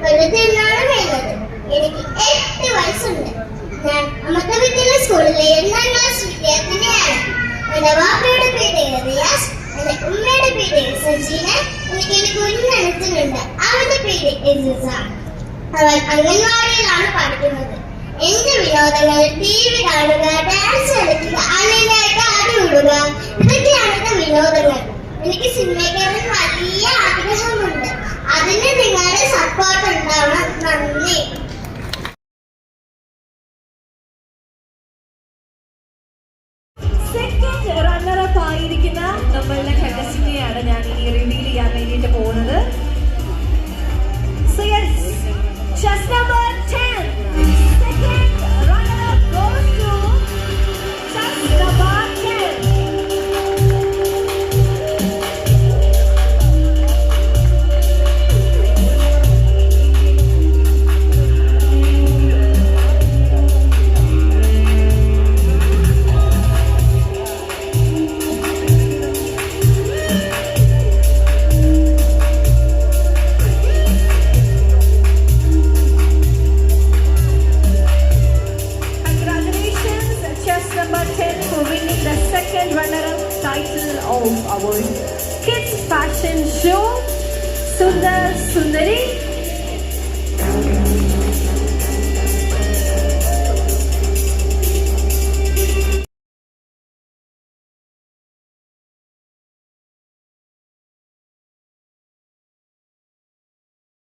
വെറുതെ എന്നാണ് വേണ്ടത്. എനിക്ക് 8 വയസ്സുണ്ട്. ഞാൻ അമൃതവിദ്യാലയ സ്കൂളിലെ 8ാം ക്ലാസ് വിദ്യാർത്ഥിനിയാണ്. എന്റെ വാപ്പയുടെ പേര് റിയാസ്, എന്റെ ഉമ്മയുടെ പേര് സജീന, എനിക്ക് ഒരു കുഞ്ഞനുജനുണ്ട്. അവന്റെ പേര് എസിസ. അവൻ അംഗൻവാടിയിലാണ് പഠിക്കുന്നത്. എന്റെ വിനോദങ്ങൾ TV കാണുക, ഡാൻസ് കളിക്കുക, അനിയനായിട്ട് അടിവിടുക, ഇതൊക്കെയാണ് എന്റെ വിനോദങ്ങൾ. എനിക്ക് സിനിമയിൽ കയറാൻ വലിയ ആഗ്രഹമുണ്ട്. അതിന് നിങ്ങളുടെ സപ്പോർട്ട് ഉണ്ടാവണം. നന്ദി. സെക്കൻഡ് റണ്ണറപ്പ് ആയിരിക്കുന്ന നമ്മളുടെ